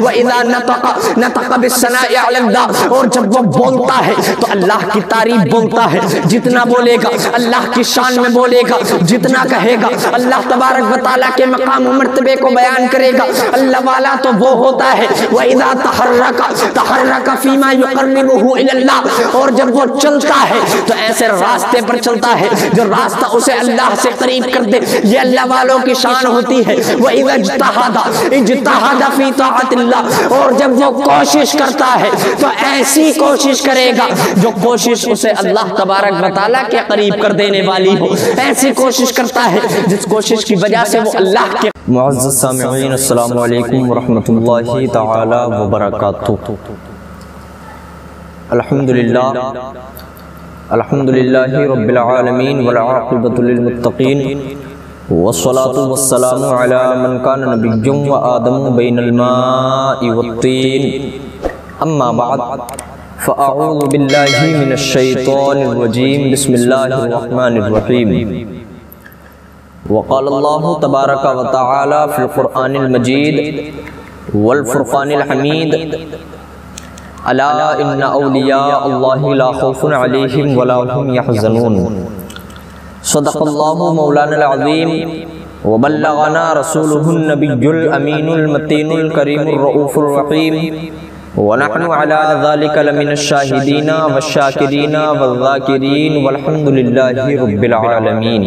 وَإِذَا نَطَقَ بِالثَّنَاءِ عَلَى اللَّهِ، اور جب وہ بولتا ہے تو اللہ کی تعریف بولتا ہے، جتنا بولے گا اللہ کی شان میں بولے گا، جتنا کہے گا اللہ تبارک و تعالیٰ کے مقام و مرتبے کو بیان کرے گا۔ اللہ والا تو وہ ہوتا ہے وَإِذَا تَحَرَّكَ فِيمَا يُقَرِّبُهُ إِلَى اللَّهِ، اور جب وہ چلتا ہے تو ایسے راستے پر چلتا ہے جو راستہ اسے اللہ سے قریب کر دے، یہ اللہ والوں کی شان ہوتی ہے۔ وَإِذَا اجتہد فِي طَاعَةِ اللَّهِ، اور جب وہ کوشش کرتا ہے تو ایسی کوشش کرے گا جو کوشش اسے اللہ تبارک و تعالیٰ کے قریب کر دینے والی ہو، ایسی کوشش کرتا ہے جس کوشش کی وجہ سے وہ اللہ کے۔ معزز سامعین، السلام علیکم ورحمۃ اللہ تعالی وبرکاتہ۔ الحمدللہ رب العالمین والعاقبۃ للمتقین، والصلاة والسلام علی من کان نبی وآدم بین الماء والطین، اما بعد فاعوذ باللہ من الشیطان الرجیم، بسم اللہ الرحمن الرحیم۔ وقال اللہ تبارک و تعالی فی القرآن المجید والفرقان الحمید، الا ان اولیاء اللہ لا خوف علیہم ولا هم یحزنون۔ صدق اللہ مولانا العظیم وبلغنا رسولہ النبی الامین المتین الکریم الرؤوف الرحیم، ونحن على ذلك لمن الشاہدین والشاکرین والذاکرین والحمد للہ رب العالمین۔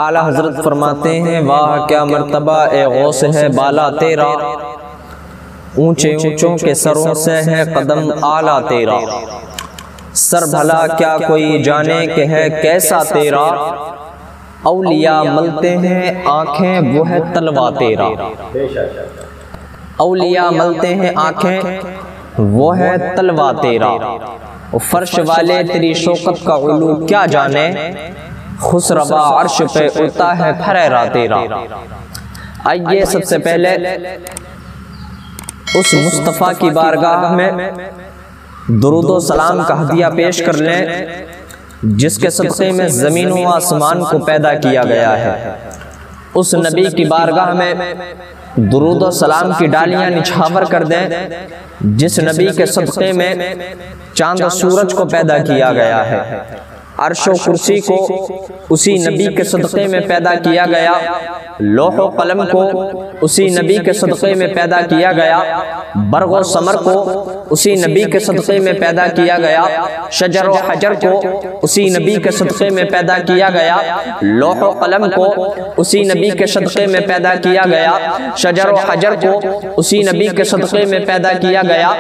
اعلیٰ حضرت فرماتے ہیں، واہ کیا مرتبہ اے غوث ہے بالا تیرا، اونچے اونچوں کے سروں سے ہے قدم اعلیٰ تیرا، سر بھلا کیا کوئی جانے کہ ہے کیسا تیرا، اولیاء ملتے ہیں آنکھیں وہ ہے تلوا تیرا، اولیاء ملتے ہیں آنکھیں وہ ہے تلوا تیرا، فرش والے تیری شوکت کا علو کیا جانے، خسروا عرش پہ اڑتا ہے پھریرا تیرا۔ آئیے سب سے پہلے اس مصطفیٰ کی بارگاہ میں درود و سلام کا ہدیہ پیش کر لیں جس کے صدقے میں زمین و آسمان کو پیدا کیا گیا ہے۔ اس نبی کی بارگاہ میں درود و سلام کی ڈالیاں نچھاور کر دیں جس نبی کے صدقے میں چاند و سورج کو پیدا کیا گیا ہے، عرش و کرسی کو اسی نبی کے صدقے میں پیدا کیا گیا، لوح و قلم کو اسی نبی کے صدقے میں پیدا کیا گیا، برگ و ثمر کو اسی نبی کے صدقے میں پیدا کیا گیا، شجر و حجر کو اسی نبی کے صدقے میں پیدا کیا گیا، لوح و قلم کو اسی نبی کے صدقے میں پیدا کیا گیا، شجر و حجر کو اسی نبی کے صدقے میں پیدا کیا گیا،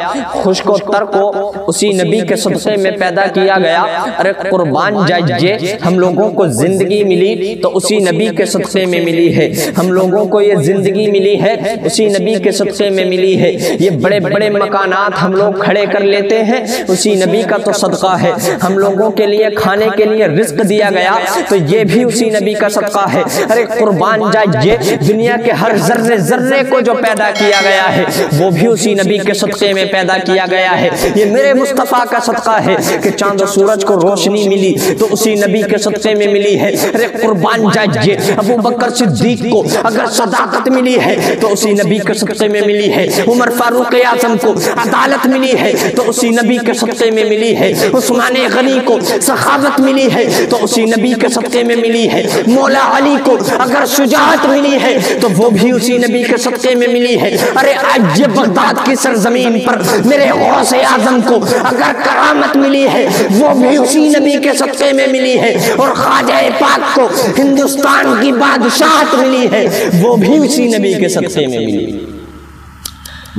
خشک و تر کو اسی نبی کے صدقے میں پیدا کیا گیا۔ ارے قربان جائیے، ہم لوگوں کو زندگی ملی تو اسی نبی کے صدقے میں ملی ہے، ہم لوگوں کو یہ زندگی ملی ہے اسی نبی کے صدقے میں ملی ہے، یہ بڑے بڑے مکانات ہم لوگ کھڑے کر لیتے ہیں اسی نبی کا تو صدقہ ہے، ہم لوگوں کے لیے کھانے کے لیے رزق دیا گیا تو یہ بھی اسی نبی کا صدقہ ہے۔ ارے قربان جائیے، دنیا کے ہر ذرے ذرے کو جو پیدا کیا گیا ہے وہ بھی اسی نبی کے صدقے میں پیدا کیا گیا ہے، یہ میرے مصطفیٰ کا صدقہ ہے کہ چاند و سورج کو روشنی ملی تو اسی نبی کے صدقے میں ملی ہے۔ ارے قربان جائیے، ابو بکر صدیق کو اگر صداقت ملی ہے تو اسی نبی کے صدقے میں ملی ہے، عمر فاروق اعظم کو عدالت ملی ہے تو اسی نبی کے صدقے میں ملی ہے، عثمان غنی کو سخاوت ملی ہے تو اسی نبی کے صدقے میں ملی ہے، مولا علی کو اگر شجاعت ملی ہے تو وہ بھی اسی نبی کے صدقے میں ملی ہے۔ ارے آج یہ بغداد کی سرزمین پر میرے غوث اعظم کو اگر کرامت ملی ہے وہ بھی اسی نبی کے صدقے میں ملی ہے، اور خواجہ پاک کو ہندوستان کی بادشاہت ملی ہے وہ بھی اسی نبی کے صدقے میں ملی،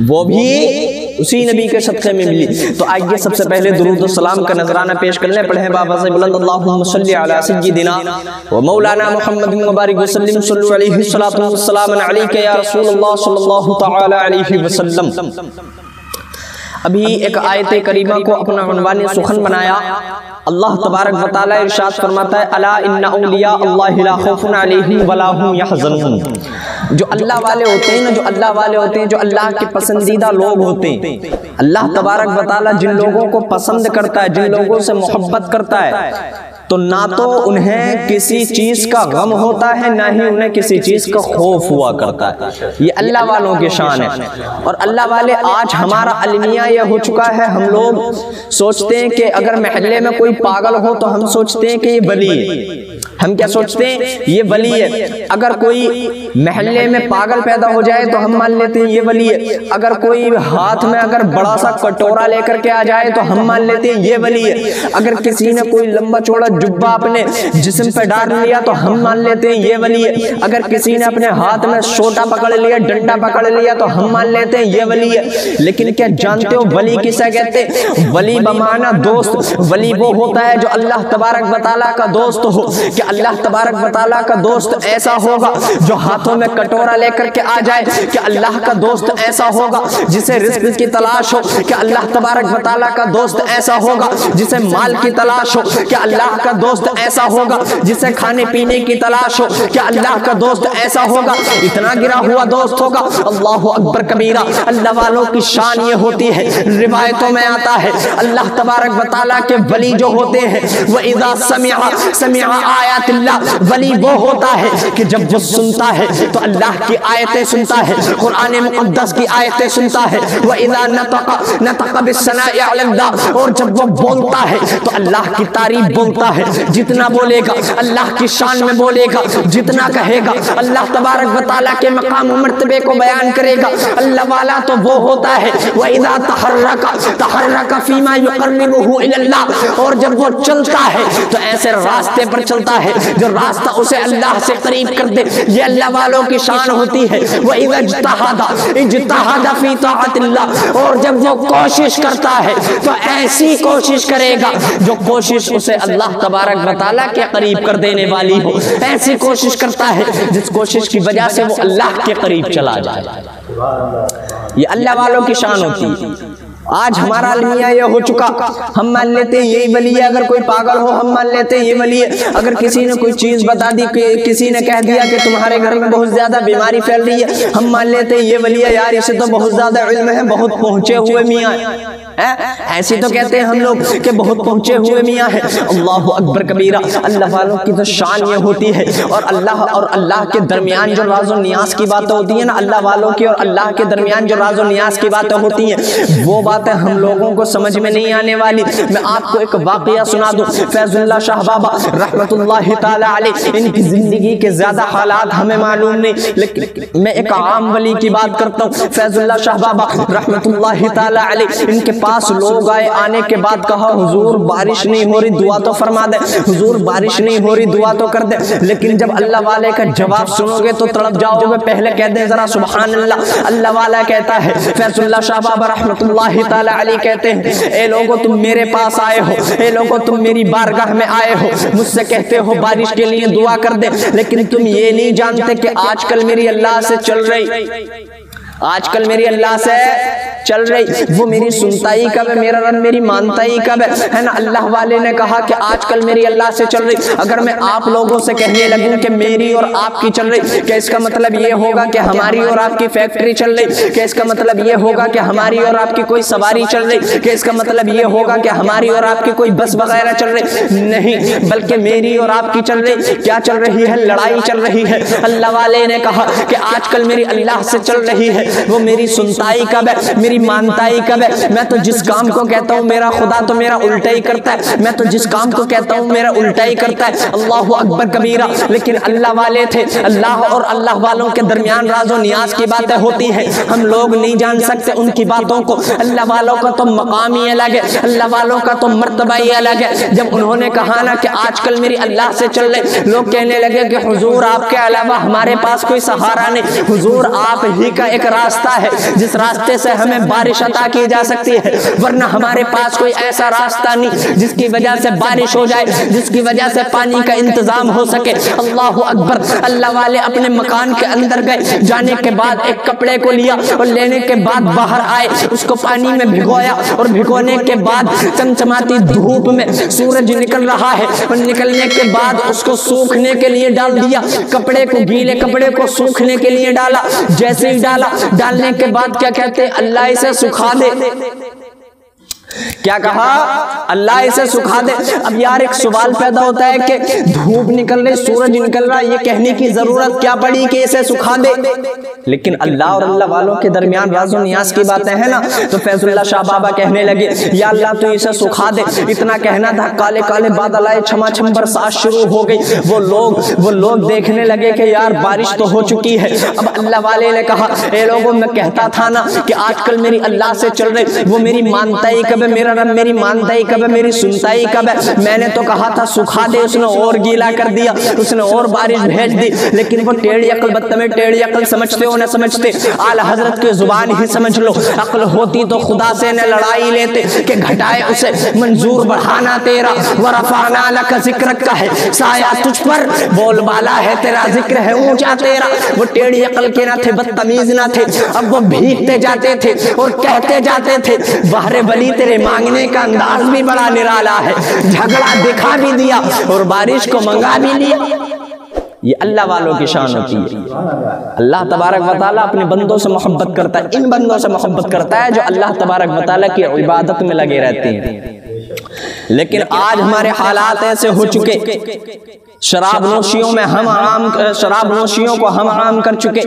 وہ بھی اسی نبی کے صدقے میں ملی۔ تو آئیے سب سے پہلے درود و سلام کا نذرانہ پیش کرنے، پڑھیں بابا سے بلند اللہم صلی علی سیدنا و مولانا محمد مبارک وسلم، صلو علیہ الصلاۃ والسلام علیک یا رسول اللہ صلی اللہ تعالی علیہ وسلم۔ ابھی ایک آیت کریمہ کو اپنا عنوان سخن بنایا، اللہ تبارک و تعالی ارشاد فرماتا ہے، الا ان اولیاء اللہ لا خوف علیہم ولا هم یحزنون۔ جو اللہ والے ہوتے ہیں نا، جو اللہ والے ہوتے ہیں، جو اللہ کے پسندیدہ لوگ ہوتے ہیں، اللہ تبارک و تعالی جن لوگوں کو پسند کرتا ہے، جن لوگوں سے محبت کرتا ہے، تو نہ تو انہیں کسی چیز کا غم ہوتا ہے، نہ ہی انہیں کسی چیز کا خوف ہوا کرتا ہے۔ یہ اللہ والوں کی شان ہے۔ اور اللہ والے آج ہمارا المیہ یہ ہو چکا ہے، ہم لوگ سوچتے ہیں کہ اگر محلے میں کوئی پاگل ہو تو ہم سوچتے ہیں کہ یہ ولی ہے۔ ہم کیا سوچتے ہیں؟ یہ ولی ہے۔ اگر کوئی محلے میں پاگل پیدا ہو جائے تو ہم مان لیتے ہیں یہ ولی ہے۔ اگر کوئی ہاتھ میں اگر بڑا سا کٹورا لے کر کے آ جائے تو ہم مان لیتے ہیں یہ ولی ہے۔ اگر کسی نے کوئی لمبا چوڑا جبہ اپنے جسم پہ ڈال لیا تو ہم مان لیتے ہیں یہ ولی ہے۔ اگر کسی نے اپنے ہاتھ میں سوٹا پکڑ لیا، ڈنڈا پکڑ لیا تو ہم مان لیتے ہیں یہ ولی ہے۔ لیکن کیا جانتے ہو ولی کسے کہتے ہیں؟ ولی بمعنی دوست۔ ولی وہ ہوتا ہے جو اللہ تبارک و تعالیٰ کا دوست ہو۔ کہ اللہ تبارک و تعالیٰ کا دوست ایسا ہوگا جو ہاتھوں میں کٹورا لے کر کے آ جائے۔ کہ اللہ کا دوست ایسا ہوگا جسے رزق کی تلاش ہو۔ کہ اللہ تبارک و تعالیٰ کا دوست ایسا ہوگا جسے مال کی تلاش ہو۔ کہ اللہ کا دوست ایسا ہوگا جسے کھانے پینے کی تلاش ہو۔ کہ اللہ کا دوست ایسا ہوگا، اتنا گرا ہوا دوست ہوگا۔ اللہ اکبر کبیرہ۔ اللہ والوں کی شان یہ ہوتی ہے، روایتوں میں آتا ہے اللہ تبارک و تعالیٰ کے ولی جو ہوتے ہیں وَإِذَا سَمِعَ آیات اللہ، ولی وہ ہوتا ہے کہ جب وہ سنتا ہے تو اللہ کی آیتیں سنتا ہے، قرآن مقدس کی آیتیں سنتا ہے۔ وَإِذَا نَطَقَ بِالثَّنَاءِ عَلَى اللَّهِ، اور جب وہ بولتا ہے تو اللہ کی تعریف بولتا ہے۔ جتنا بولے گا اللہ کی شان میں بولے گا، جتنا کہے گا اللہ تبارک و تعالیٰ کے مقام و مرتبے کو بیان کرے گا۔ اللہ والا تو وہ ہوتا ہے وَإِذَا تَحَرَّكَ فِيمَا يُقَرِّبُهُ إِلَى اللَّهِ، اور جب وہ چلتا ہے تو ایسے راستے پر چلتا ہے جو راستہ اسے اللہ سے قریب کر دے۔ یہ اللہ والوں کی شان ہوتی ہے۔ وَإِذَا اجتہد فِي طاعت اللہ، اور جب وہ کوشش کرتا ہے تو ایسی کوشش کرے گا جو کوشش اسے اللہ تبارک و تعالیٰ کے قریب کر دینے والی ہو۔ ایسی کوشش کرتا ہے جس کوشش کی وجہ سے وہ اللہ کے قریب چلا جائے۔ یہ اللہ والوں کی شان ہوتی ہے۔ آج ہمارا المیہ یہ ہو چکا، ہم مان لیتے ہیں یہی ولی ہے۔ اگر کوئی پاگل ہو ہم مان لیتے ہیں یہ ولی ہے۔ اگر کسی نے کوئی چیز بتا دی، کسی نے کہہ دیا کہ تمہارے گھر میں بہت زیادہ بیماری پھیل رہی ہے، ہم مان لیتے ہیں یہ ولی ہے۔ یار اسے تو بہت زیادہ علم ہے، بہت پہنچے ہوئے میاں ہے۔ ایسے تو کہتے ہیں ہم لوگ کہ بہت پہنچے ہوئے میاں ہے۔ اللہ اکبر کبیرہ۔ اللہ والوں کی تو شان یہ ہوتی ہے، اور اللہ کے درمیان جو راز و نیاز کی باتیں ہوتی ہیں نا، اللہ والوں کی اور اللہ کے درمیان جو راز و نیاز کی باتیں ہوتی ہیں، وہ باتیں ہم لوگوں کو سمجھ میں نہیں آنے والی۔ میں آپ کو ایک واقعہ سنا دوں۔ فیض اللہ شاہ بابا رحمت اللہ تعالی علیہ، ان کی زندگی کے زیادہ حالات ہمیں معلوم نہیں، لیکن میں ایک عام ولی کی بات کرتا ہوں۔ فیض اللہ شاہ بابا رحمت اللہ تعالی علیہ، ان کے پاس لوگ آئے، آنے کے بعد کہا حضور بارش نہیں ہو رہی، دعا تو فرما دے۔ حضور بارش نہیں ہو رہی، دعا تو کر دے۔ لیکن جب اللہ والے کا جواب سنو گے تو تڑپ جاؤ گے۔ پہلے کہہ دیں ذرا سبحان اللہ۔ اللہ والا کہتا ہے، فیض اللہ شاہ بابا رحمت اللہ تعالی علی کہتے ہیں، اے لوگوں تم میرے پاس آئے ہو، اے لوگوں تم میری بارگاہ میں آئے ہو، مجھ سے کہتے ہو بارش کے لیے دعا کر دے، لیکن تم یہ نہیں جانتے کہ آج کل میری اللہ سے چل رہی، آج کل میری اللہ سے چل رہی، وہ میری سنتائی کب ہے، میرا رب میری مانتائی کب ہے نا۔ اللہ والے نے کہا کہ آج کل میری اللہ سے چل رہی۔ اگر میں آپ لوگوں سے کہنے لگوں کہ میری اور آپ کی چل رہی، کہ اس کا مطلب یہ ہوگا کہ ہماری اور آپ کی فیکٹری چل رہی، کہ اس کا مطلب یہ ہوگا کہ ہماری اور آپ کی کوئی سواری چل رہی، کہ اس کا مطلب یہ ہوگا کہ ہماری اور آپ کی کوئی بس وغیرہ چل رہی، نہیں، بلکہ میری اور آپ کی چل رہی کیا چل رہی ہے؟ لڑائی چل رہی ہے۔ اللہ والے نے کہا کہ آج کل میری اللہ سے چل رہی ہے، وہ میری سنتائی کب ہے، میری مانتائی کب ہے۔ میں تو جس کام کو کہتا ہوں میرا خدا تو میرا الٹا ہی کرتا ہے، میں تو جس کام کو کہتا ہوں میرا الٹا ہی کرتا ہے۔ اللہ اکبر کبیرہ۔ لیکن اللہ والے تھے، اللہ اور اللہ والوں کے درمیان راز و نیاز کی باتیں ہوتی ہیں، ہم لوگ نہیں جان سکتے ان کی باتوں کو۔ اللہ والوں کا تو مقام ہی الگ ہے، اللہ والوں کا تو مرتبہ ہی الگ ہے۔ جب انہوں نے کہا نا کہ آج کل میری اللہ سے چل رہے، لوگ کہنے لگے کہ حضور آپ کے علاوہ ہمارے پاس کوئی سہارا نہیں، حضور آپ ہی کا ایک راستہ ہے جس راستے سے ہمیں بارش عطا کی جا سکتی ہے، ورنہ ہمارے پاس کوئی ایسا راستہ نہیں جس کی وجہ سے بارش ہو جائے، جس کی وجہ سے پانی کا انتظام ہو سکے۔ اللہ اکبر۔ اللہ والے اپنے مکان کے اندر گئے، جانے کے بعد ایک کپڑے کو لیا اور لینے کے بعد باہر آئے، اس کو پانی میں بھگویا اور بھگونے کے بعد چمچماتی دھوپ میں سورج نکل رہا ہے، اور نکلنے کے بعد اس کو سوکھنے کے لیے ڈال دیا، کپڑے کو، گیلے کپڑے کو سوکھنے کے لیے ڈالا۔ جیسے ہی ڈالنے کے بعد کیا کہتے ہیں، اللہ اسے سکھا دے۔ کیا کہا؟ اللہ اسے سکھا دے۔ اب یار ایک سوال پیدا ہوتا ہے کہ دھوپ نکل رہی، سورج نکل رہا، یہ کہنے کی ضرورت کیا پڑی کہ اسے سکھا دے؟ لیکن اللہ اور اللہ والوں کے درمیان راز و نیاز کی باتیں ہیں نا، تو فیض اللہ شاہ بابا کہنے لگے یا اللہ تو اسے سکھا دے۔ اتنا کہنا تھا، کالے کالے بادل آئے، چھما چھم برسات شروع ہو گئی۔ وہ لوگ دیکھنے لگے کہ یار بارش تو ہو چکی ہے۔ اب اللہ والے نے کہا اے لوگوں، میں کہتا تھا نا کہ آج کل میری اللہ سے چل رہے، وہ میری مانتا ہی کب ہے، میرا رب میری مانتا ہی کب ہے، میری سنتا ہی کب ہے۔ میں نے تو کہا تھا سکھا دے، اس نے اور گیلا کر دیا، اس نے اور بارش بھیج دی۔ لیکن وہ ٹیڑھی عقل بدتمیز ٹیڑھی عقل سمجھتے ہو نہ سمجھتے، اعلی حضرت کی زبان ہی سمجھ لو، عقل ہوتی تو خدا سے نہ لڑائی لیتے کہ گھٹائے اسے منظور بڑھانا تیرا، ورفعنا لک ذکرک کا ہے سایہ تجھ پر، بول بالا ہے تیرا، ذکر ہے اونچا تیرا۔ وہ ٹیڑھی عقل کے نہ تھے، بدتمیز نہ تھے، اب وہ بھیگتے جاتے تھے اور کہتے جاتے تھے بہر ولی تیرے مانگنے کا انداز بھی بڑا نرالا ہے، جھگڑا دکھا بھی دیا اور بارش کو منگا بھی لیا۔ یہ اللہ والوں کی شان ہوتی ہے۔ اللہ تبارک و تعالیٰ اپنے بندوں سے محبت کرتا ہے، ان بندوں سے محبت کرتا ہے جو اللہ تبارک و تعالیٰ کی عبادت میں لگے رہتے ہیں۔ لیکن آج ہمارے حالات ایسے ہو چکے، شراب نوشیوں میں ہم عام، شراب نوشیوں کو ہم عام کر چکے،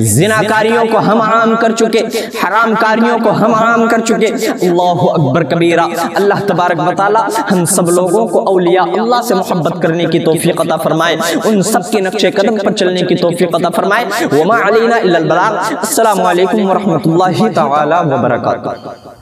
زناکاریوں کو ہم عام کر چکے، حرام کاریوں کو ہم عام کر چکے۔ اللہ اکبر کبیرہ۔ اللہ تبارک و تعالی ہم سب لوگوں کو اولیاء اللہ سے محبت کرنے کی توفیق عطا فرمائے، ان سب کے نقش قدم پر چلنے کی توفیق عطا فرمائے۔ وما علینا الا البلاغ۔ السلام علیکم ورحمۃ اللہ تعالی وبرکاتہ۔